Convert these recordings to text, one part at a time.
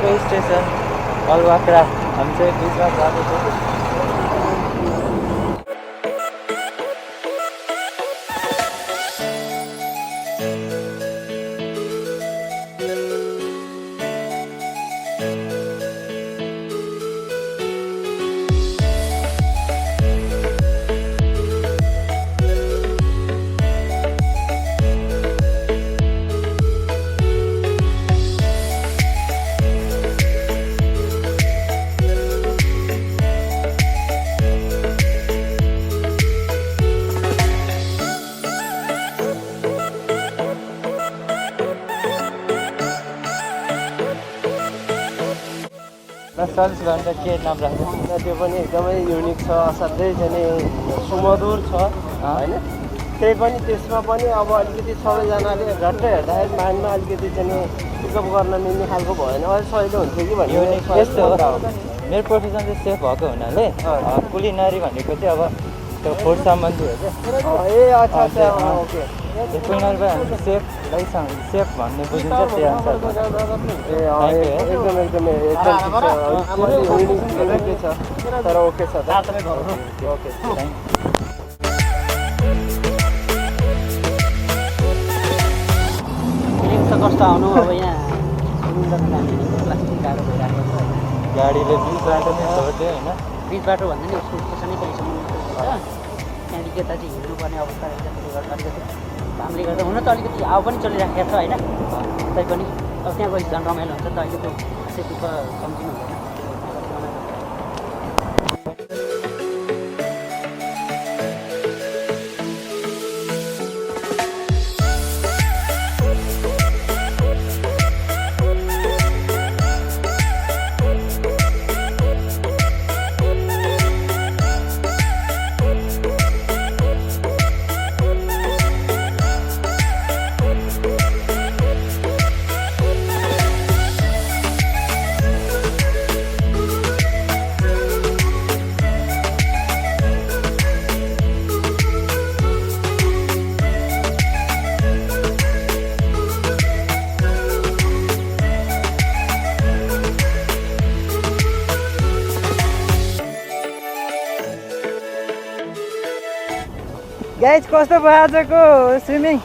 अर्को station all वाक्रा हामी चाहिँ बिचमा जाँदैछौँ। सर्च गरेर के नाम राख्नु? त्यो पनि एकदमै युनिक छ, असाध्यै चाहिँ सुमधुर छ होइन। त्यही पनि त्यसमा पनि अब अलिकति सबैजनाले झट्टै हेर्दाखेरि माइन्डमा अलिकति चाहिँ पिकअप गर्न मिल्ने खालको भएन, अझै सजिलो हुन्थ्यो कि भन्ने। युनिक यस्तो हो, मेरो प्रोफेसन चाहिँ सेफ भएको हुनाले कुलिनरी भनेको चाहिँ अब त्यो फुड सम्बन्धी हो क्या। ए अच्छा अच्छा, ओके। त्यो कुलिनरीमा हामी सेफ भन्ने बुझिन्छ त्यही अनुसार। एकदम एकदम छ तर ओके छ त। ओके कस्तो आउनु अब यहाँ प्लास्टिक गाह्रो भइरहेको छ। गाडीले बिच बाटो नै छोड्यो होइन, बिच बाटो भन्दा नि उसको स्टेसनै कहिलेसम्म त्यहाँदेखि यता चाहिँ हिँड्नुपर्ने अवस्था रहेछ। त्यसले गर्दा अलिकति कामले गर्दा हुन त अलिकति आउ पनि चलिराखेको छ होइन, तैपनि अब त्यहाँ गएपछि झन् रमाइलो हुन्छ नि त। अहिले त्यो खासै दुःख सम्झिनु हुँदैन। गाइज कस्तो भयो आजको स्विमिङ?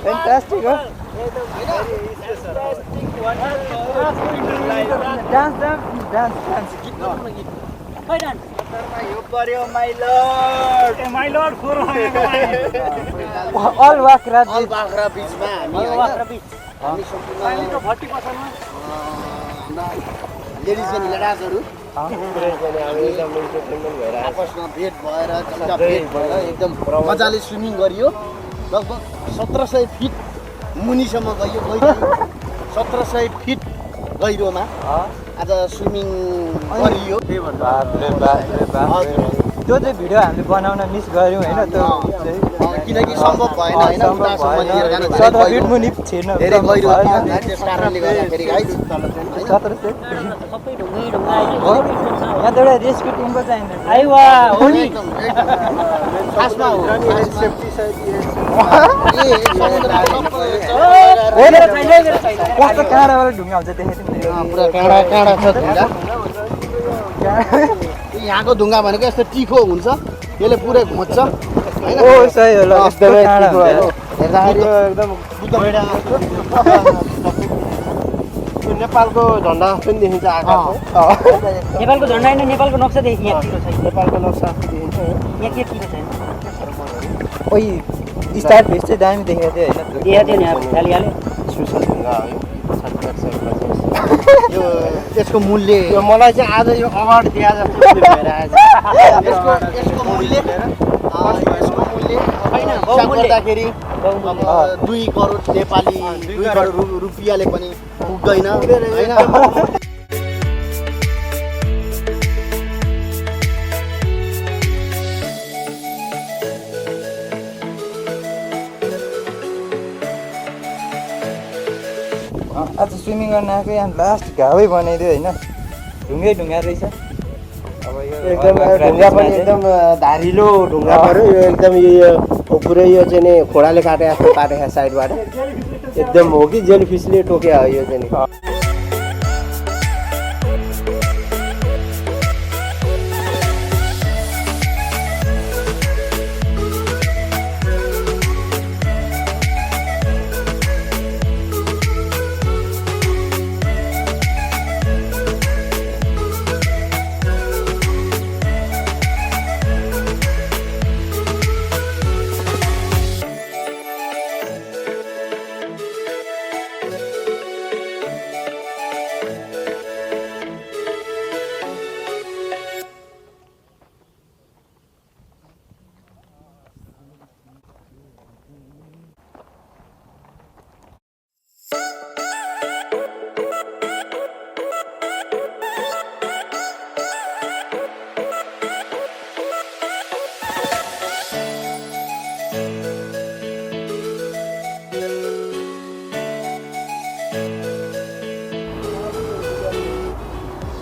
फ्यान्टास्टिक हो। डान्स डान्स डान्स डान्स अल वाक्रा बिचमा लेडिज एन्ड लडाजहरू आपसमा भेट भएर एकदम मजाले स्विमिङ गरियो। लगभग 1700 फिट मुनिसम्म गयो। 1700 फिट गहिरोमा आज स्विमिङ गरियो। त्यो चाहिँ भिडियो हामीले बनाउन मिस गऱ्यौँ होइन, त्यो किनकि सम्भव भएन होइन। 17 फिट मुनि छिर्न धेरै गहिरो त्यस कारणले गर्दाखेरि है 1700 सबै ढुङ्गै ढुङ्गा यहाँ त एउटा रेस्क्यु टिमको चाहिन्छ। आइवा हो नि खासमा हो सेफ्टी कस्तो काँडाबाट ढुङ्गा हुन्छ देखेको थिएँ। पुरा काँडा काँडा छ ढुङ्गा। यहाँको ढुङ्गा भनेको यस्तो टिखो हुन्छ, यसले पुरै घोच्छ होइन। ओ सही हो ल, एकदमै हेर्दाखेरि एकदम बुद्धभैडा जस्तो। नेपालको झन्डा पनि देखिन्छ आकाशमा। नेपालको झन्डा होइन, नेपालको नक्सा देखि यहाँ तिर छैन। नेपालको नक्सा देखिन्छ यहाँ के तिर छैन। ओइ स्टार फेस चाहिँ दामी देखेको थियो होइन, देखाएको थियो नि अब खालिहाले। स्पेसल ढुङ्गा हो यो। यसको मूल्य मलाई चाहिँ आज यो अवार्ड दिए जस्तो भइरहेछ। यसको मूल्य हिसाब गर्दाखेरि 2 करोड नेपाली 2 करोड रुपियाँले पनि पुग्दैन होइन। आज स्विमिङ गर्न आएको यहाँ लास्ट घावै बनाइदियो होइन, ढुङ्गै ढुङ्गा रहेछ। अब यो एकदम ढुङ्गा पनि एकदम धारिलो ढुङ्गा पऱ्यो यो। एकदम यो पुरै यो चाहिँ नि खोडाले काटे जस्तो काटेको साइडबाट। एकदम हो कि जेलीफिसले टोक्या हो यो चाहिँ नि।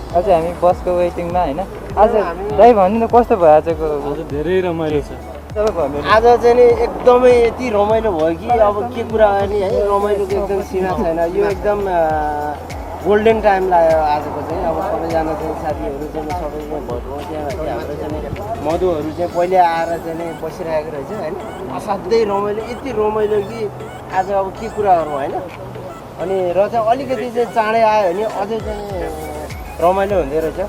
आज हामी बसको वेटिङमा होइन। आज दाइ भन्नु न कस्तो भयो आजको? आज धेरै रमाइलो छ। आज चाहिँ नि एकदमै यति रमाइलो भयो कि अब के कुरा नि है, रमाइलोको एकदम सीमा छैन। यो एकदम गोल्डन टाइम लाग्यो आजको चाहिँ। अब सबैजना चाहिँ साथीहरू चाहिँ सबै भर्नु त्यहाँ हाम्रो चाहिँ मधुहरू चाहिँ पहिले आएर चाहिँ नि बसिरहेको रहेछ होइन। असाध्यै रमाइलो, यति रमाइलो कि आज अब के कुरा गरौँ होइन। अनि र चाहिँ अलिकति चाहिँ चाँडै आयो भने अझै चाहिँ रमाइलो हुँदो रहेछ।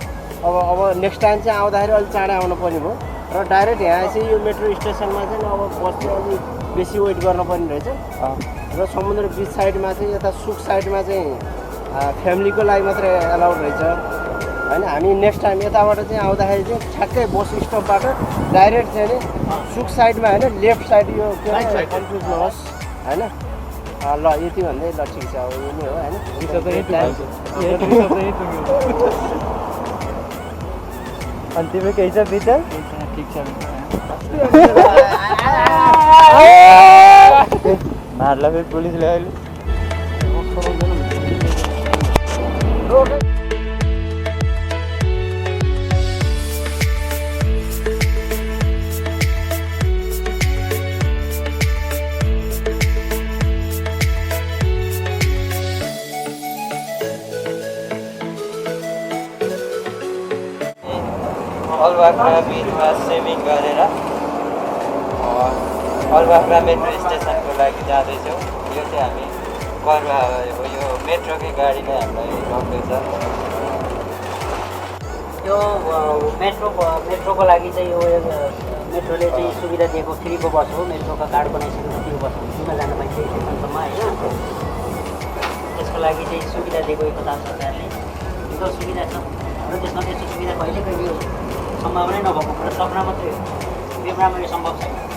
अब नेक्स्ट टाइम चाहिँ आउँदाखेरि अलिक चाँडै आउनु पर्ने भयो र डाइरेक्ट यहाँ चाहिँ यो मेट्रो स्टेसनमा चाहिँ अब बस चाहिँ अलिक बेसी वेट गर्नुपर्ने रहेछ। र समुद्र बिच साइडमा चाहिँ यता सुक साइडमा चाहिँ फ्यामिलीको लागि मात्रै एलाउड रहेछ होइन। हामी नेक्स्ट टाइम यताबाट चाहिँ आउँदाखेरि चाहिँ ठ्याक्कै बस स्टपबाट डाइरेक्ट चाहिँ नि सुक साइडमा होइन, लेफ्ट साइड यो कन्फ्युज नहोस् होइन। ल यति भन्दै ल ठिक छ, अब यो नै हो होइन। अनि तिम्रो केही छ विचार? ठिक छ मार्ला फेरि पुलिसले अहिले। वाक्रा बिचमा स्विमिङ गरेर वाक्रा मेट्रो स्टेसनको लागि जाँदैछौँ। यो चाहिँ हामी कर्वा हो, यो मेट्रोकै गाडी नै हामीलाई लग्दैछ। यो मेट्रोको लागि चाहिँ यो मेट्रोले चाहिँ सुविधा दिएको फ्रीको बस हो। मेट्रोका कार्ड बनाइसकेको त्यो बस फ्रीमा जान पाइन्छ स्टेसनसम्म होइन। त्यसको लागि चाहिँ सुविधा दिएको एकताल सरकारले त्यो सुविधा छ र त्यसमा त्यस्तो सुविधा कहिले कहिले सम्भावनै नभएको कुरा सपना मात्रै हो, बेपनामा यो सम्भव छैन।